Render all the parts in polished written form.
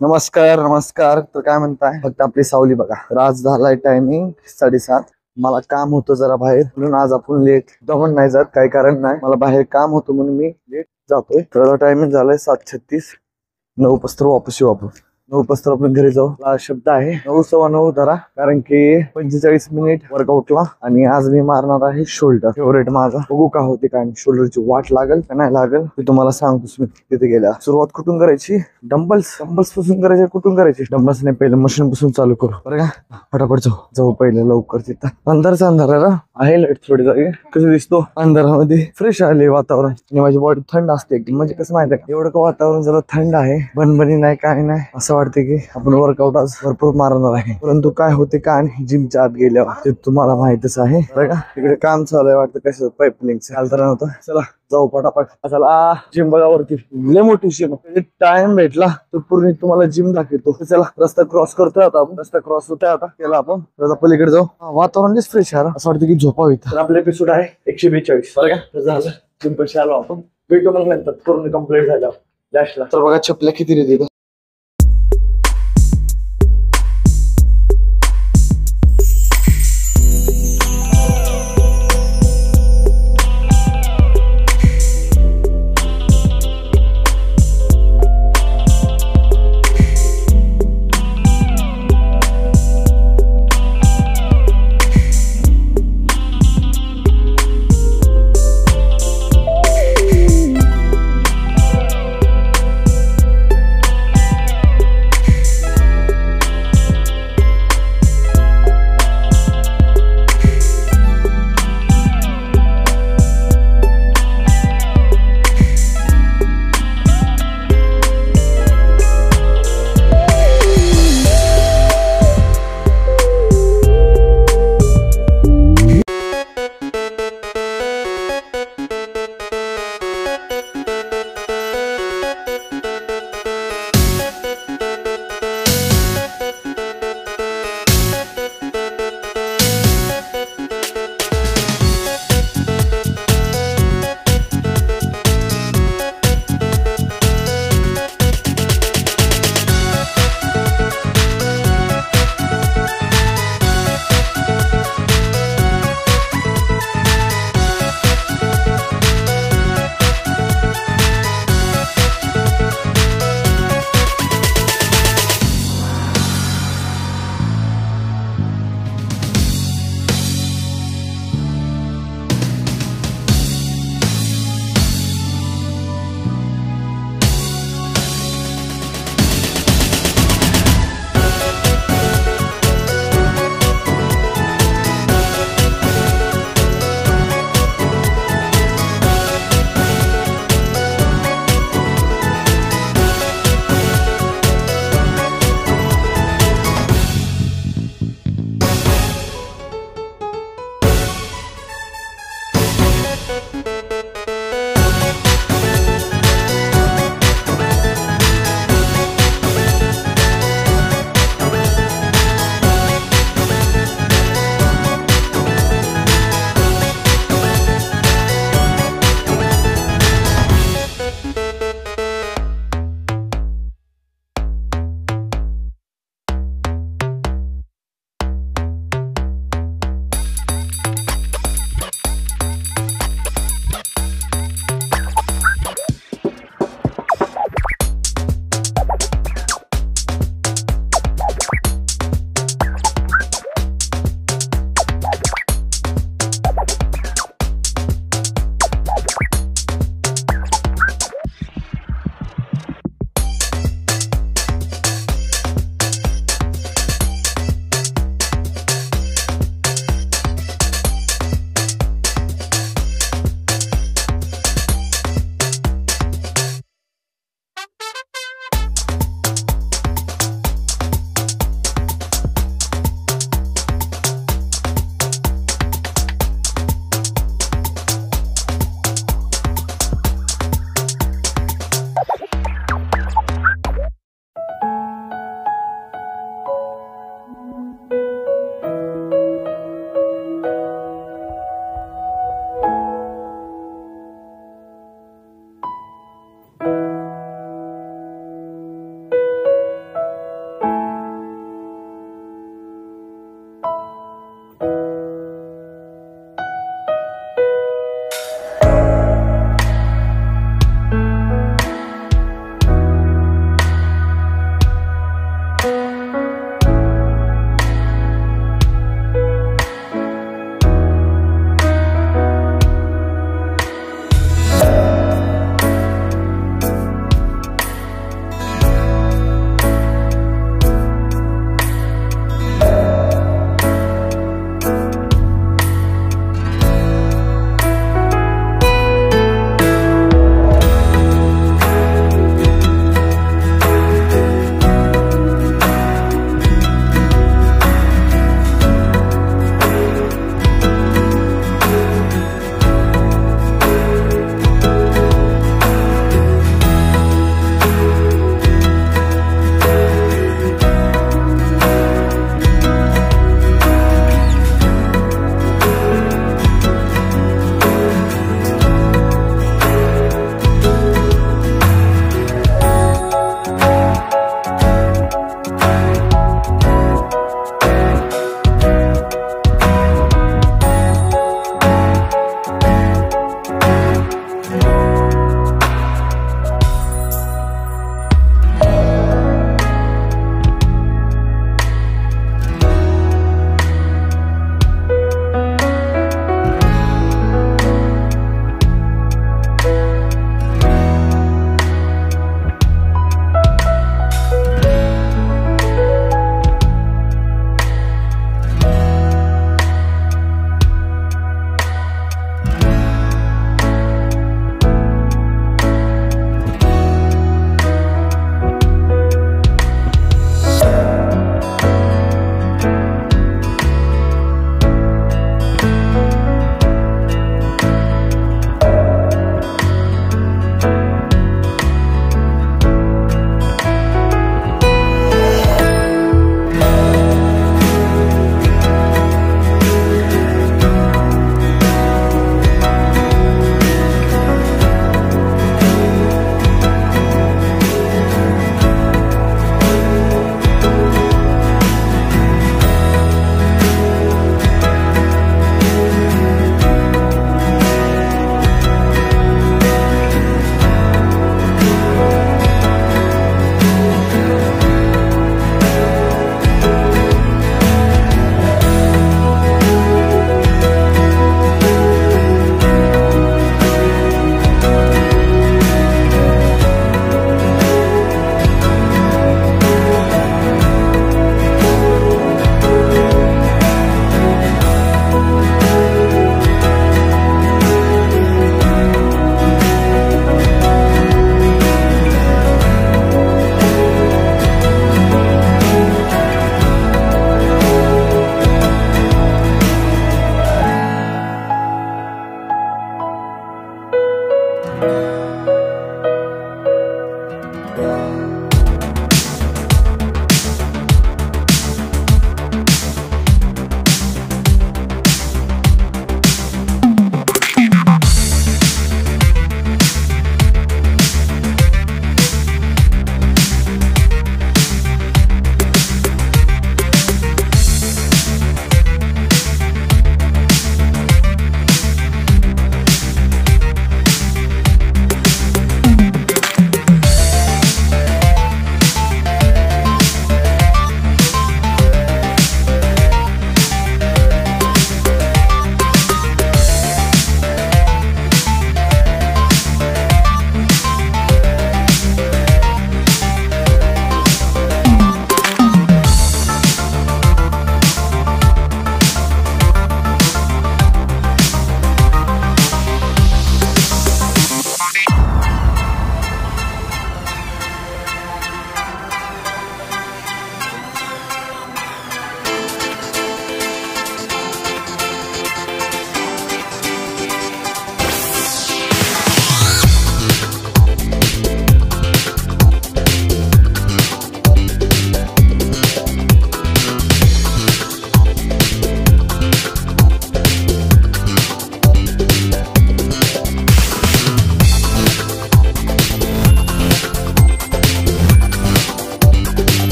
नमस्कार नमस्कार. तर काय म्हणताय? फक्त आपली सावली बघा. आज झालाय टायमिंग 7:30. मला काम होतं जरा बाहेर, म्हणून आज आपण लेट दमून नाही जात. काही कारण नाही, मला बाहेर काम होतं म्हणून मी लेट जातोय. तर टायमिंग झालाय 7:36. 9 वाजता वापस येऊ आपण. 9 वाजता आपण घरी जाऊ. हा शब्द आहे 9:15 धरा, कारण की 45 मिनिट वर्कआउटला. आणि आज मी मारणार आहे शोल्डर, फेवरेट माझा. बघू का होते काय. शोल्डरची वाट लागल का नाही लागल ते तुम्हाला सांगतो. तिथे गेल्या सुरुवात कुठून करायची? डंबल्स पासून करायचे. कुठून करायची? डंबल्स नाही, पहिले मशीन पासून चालू करू बरं का. फटाफट जाऊ पहिले लवकर. तिथं अंधारचा अंधार आहे लाईट थोडी जागी. कसं दिसतो अंधारामध्ये? फ्रेश आले वातावरण. आणि माझी बॉडी थंड असते एकदम. म्हणजे कसं माहिती आहे का, एवढं का वातावरण जरा थंड आहे, बनबनी नाही काय नाही. असं वाटते की आपण वर्कआउट आज भरपूर मारणार आहे. परंतु काय होते का आणि जिमच्या आत गेल्यावर ते तुम्हाला माहितच आहे बरं का. तिकडे काम चालू आहे वाटतं, कसं पाईपलिंग चालतं नव्हतं. चला जाऊ पटापट. चला जिम बघावरती लय मोठी जिम. टाइम भेटला तर पूर्ण तुम्हाला जिम दाखवतो. चला रस्ता क्रॉस करतोय आता आपण. रस्ता क्रॉस होतोय आता. केला आपण रस्ता पलीकडे जाऊ. वातावरण फ्रेश आहे. असं वाटतं की झोपावी. तर आपला एपिसोड आहे 142 बरं का. झालं जिम पैसे आलो आपण. भेटू मग नंतर पूर्ण कम्प्लीट झालं लॅशला. तर बघा चपल्या किती रे.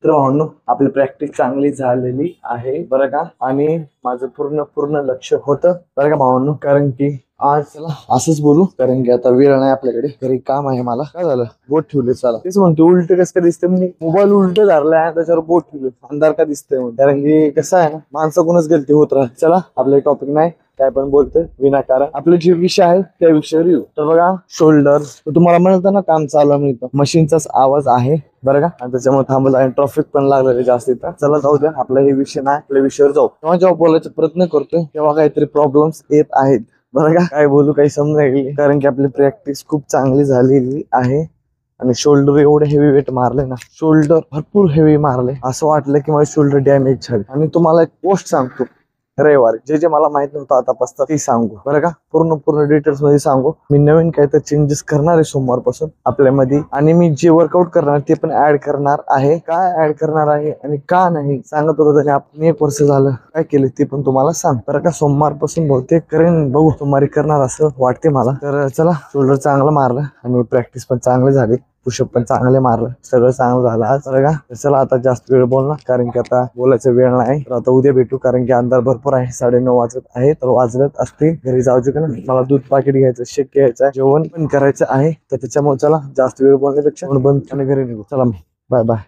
तर भावनो आपली प्रॅक्टिस चांगली झालेली आहे बरं का, आणि माझं पूर्ण लक्ष होतं बरं का भावनो, कारण की आज चला असंच बोलू, कारण की आता वेळ नाही आपल्याकडे, घरी काम आहे मला. काय झालं? बोट ठेवले. चला तेच म्हणतो, उलट कसं काय दिसतंय म्हणजे मोबाईल उलट धरलाय त्याच्यावर बोट ठेवले, अंधार का दिसतंय म्हणून. कारण की कसं आहे ना, माणसाकडूनच गलती होत राहते. चला आपलं टॉपिक नाही काय पण बोलतोय विनाकारण, आपले जे विषय आहे त्या विषयावर येऊ. तर बघा शोल्डर, तुम्हाला म्हणतं ना काम चालू मिळतं, मशीनचाच आवाज आहे बरं का, आणि त्याच्यामुळे थांबलं आहे, ट्रॉफिक पण लागलेलं जास्त इथं. चला जाऊ द्या, आपला हे विषय नाही, आपल्या विषयावर जाऊ. तेव्हा जेव्हा बोलायचा प्रयत्न करतोय तेव्हा काहीतरी प्रॉब्लेम्स येत आहेत बरं का, काय बोलू काही समजा गेली, कारण की आपली प्रॅक्टिस खूप चांगली झालेली आहे. आणि शोल्डर एवढे हेवी वेट मारले ना, शोल्डर भरपूर हेवी मारले, असं वाटलं की माझे शोल्डर डॅमेज झाले. आणि तुम्हाला एक गोष्ट सांगतो, रविवारी जे जे मला माहित नव्हतं आतापासून ते सांगू बरं का, पूर्ण डिटेल्स मध्ये सांगू. मी नवीन काहीतरी चेंजेस करणार आहे सोमवारपासून आपल्यामध्ये, आणि मी जे वर्कआउट करणार ते पण ऍड करणार आहे. काय ऍड करणार आहे आणि का नाही सांगत होतो, त्याने आपण 1 वर्ष झालं काय केलं ते पण तुम्हाला सांग बरं का. सोमवारपासून बहुतेक करेन, बघू सोमवारी करणार असं वाटते मला. तर चला, शोल्डर चांगलं मारलं आणि प्रॅक्टिस पण चांगली झाली, पुशअप पण चांगले मारलं, सगळं चांगलं झालं आज बरं का. चला आता जास्त वेळ बोलणार, कारण की आता बोलायचा वेळ नाही. तर आता उद्या भेटू, कारण की अंधार भरपूर आहे, 9:30 वाजत आहे. तर वाजत असते घरी जायचं का ना, मला दूध पाकिट घ्यायचं, शेक घ्यायचं, जेवण पण करायचं आहे. तर त्याच्यामुळे चला जास्त वेळ बोलण्यापेक्षा बंद आणि घरी निघू. चला बाय बाय.